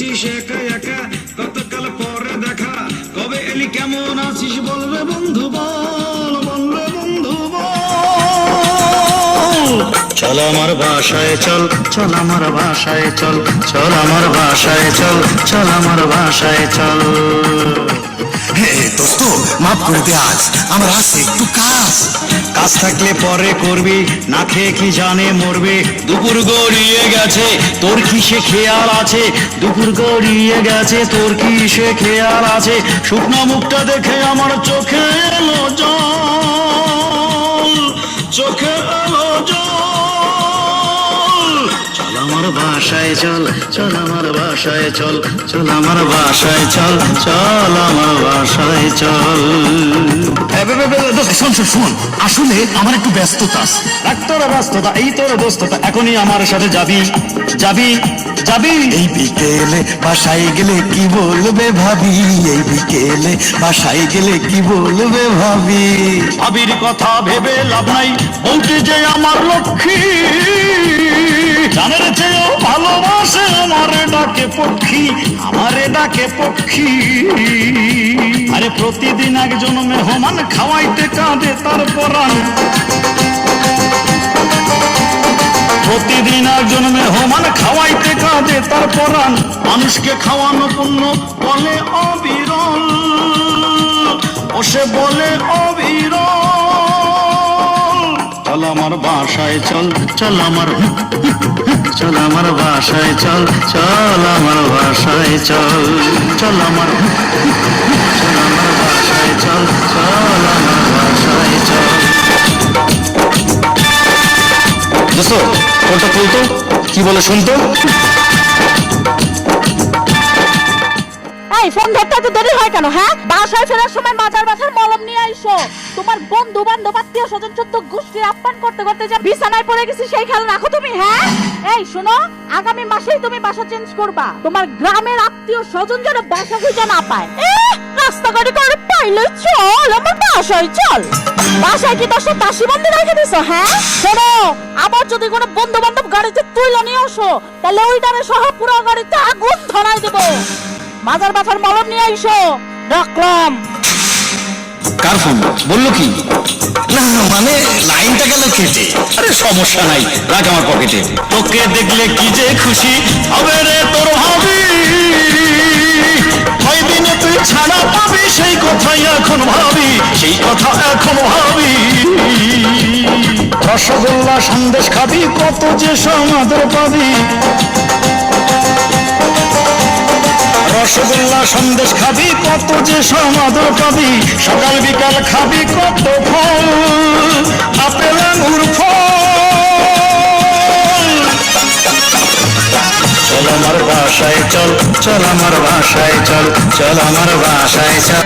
বসেছিস একা একা, কতকাল পরে দেখা, কবে এলি কেমন আছিস বলবে বন্ধু বল, বলবে বন্ধু বল। চল আমার বাসায় চল, চল আমার বাসায় চল, চল আমার বাসায় চল, চল আমার বাসায় চল। দোস্ত মাফ করে দে, আজ আমার আছে একটু কাজ। কাজ থাকলে পরে করবি, না খেয়ে কি জানে মরবে। দুপুর গড়িয়ে গেছে তোর কি সে খেয়াল আছে, দুপুর গড়িয়ে গেছে তোর কি সে খেয়াল আছে। শুকনো মুখটা দেখে আমার চোখে এলো জল, চোখে এলো জল। চল আমার বাসায় চল, চল আমার বাসায় চল, চল আমার বাসায় চল, চল আমার বাসায় চল। শোন শোন শোন, আসলে আমার একটু ব্যস্ততা আছে। তোর ব্যস্ততা, এই তোর ব্যস্ততা, এখনই আমার সাথে যাবি, যাবি, যাবি। এই বিকেলে বাসায় গেলে কি বলবে ভাবি, এই বিকেলে বাসায় গেলে কি বলবে ভাবি। ভাবির কথা ভেবে লাভ নাই, বউটি যে আমার লক্ষ্মী, জানের চেয়েও ভালোবাসে আমারে ডাকে পক্ষী, আমারে ডাকে পক্ষী। আরে প্রতিদিন একজন মেহমান খাওয়াইতে কাঁদে তার পরাণ, প্রতিদিন একজন মেহমান খাওয়াইতে কাঁদে তার পরাণ। মানুষকে খাওয়ানো পুণ্য বলে অবিরল, ও সে বলে অবিরল। চল আমার বাসায় চল, চল আমার, চল আমার বাসায় চল, চল আমার বাসায় চল, চল আমার, চল আমার বাসায় চল, চল আমার বাসায় চল। দোস্ত ফোনটা খুলতো, কি বলে শুনতো। এই ফোন ধরতে এত দেরি হয় কেন? হ্যাঁ, বাসায় ফেরার সময় মাজার ব্যথার মলম নিয়ে আইসো। তোমার বন্ধু বান্ধব আত্মীয় স্বজন চোদ্দ গোষ্ঠীর আপ্যায়ন করতে করতে যা বিছানায় পড়ে গেছি সেই খেয়াল রাখো তুমি। হ্যাঁ, এই শোনো, আগামী মাসেই তুমি বাসা চেঞ্জ করবা। তোমার গ্রামের আত্মীয় স্বজন যেন বাসা খুঁজে না পায়। রাস্তাঘাটে করে পাইলে চল আমার বাসায় চল। বাসায় কি দশটা দাসী বন্ধু রেখে দিছো? হ্যাঁ শোনো, আবার যদি কোনো বন্ধু বান্ধব গাড়িতে তুইলা নিয়ে আসো, তাহলে ওইটারে সহ পুরো গাড়িতে আগুন ধরাই দেবো। মাজার ব্যথার মলম নিয়ে আইসো, রাখলাম। কার ফোন বললো কি? না মানে লাইনটা গেল কেটে। আরে সমস্যা নাই, রাখ আমার পকেটে। তোকে দেখলে কি যে খুশি হবে রে তোর ভাবি, কয়দিনে তুই ছাড়া পাবি সেই কথাই এখন ভাবি, সেই কথা এখন ভাবি। রসগোল্লা সন্দেশ খাবি, কত যে সমাদর পাবি। রসগোল্লা সন্দেশ খাবি, কত যে সমাদর পাবি। সকাল বিকাল খাবি কত ফল, আপেল আঙুর ফল। চল আমার বাসায় চল, চল আমার বাসায় চল, চল আমার বাসায় চল।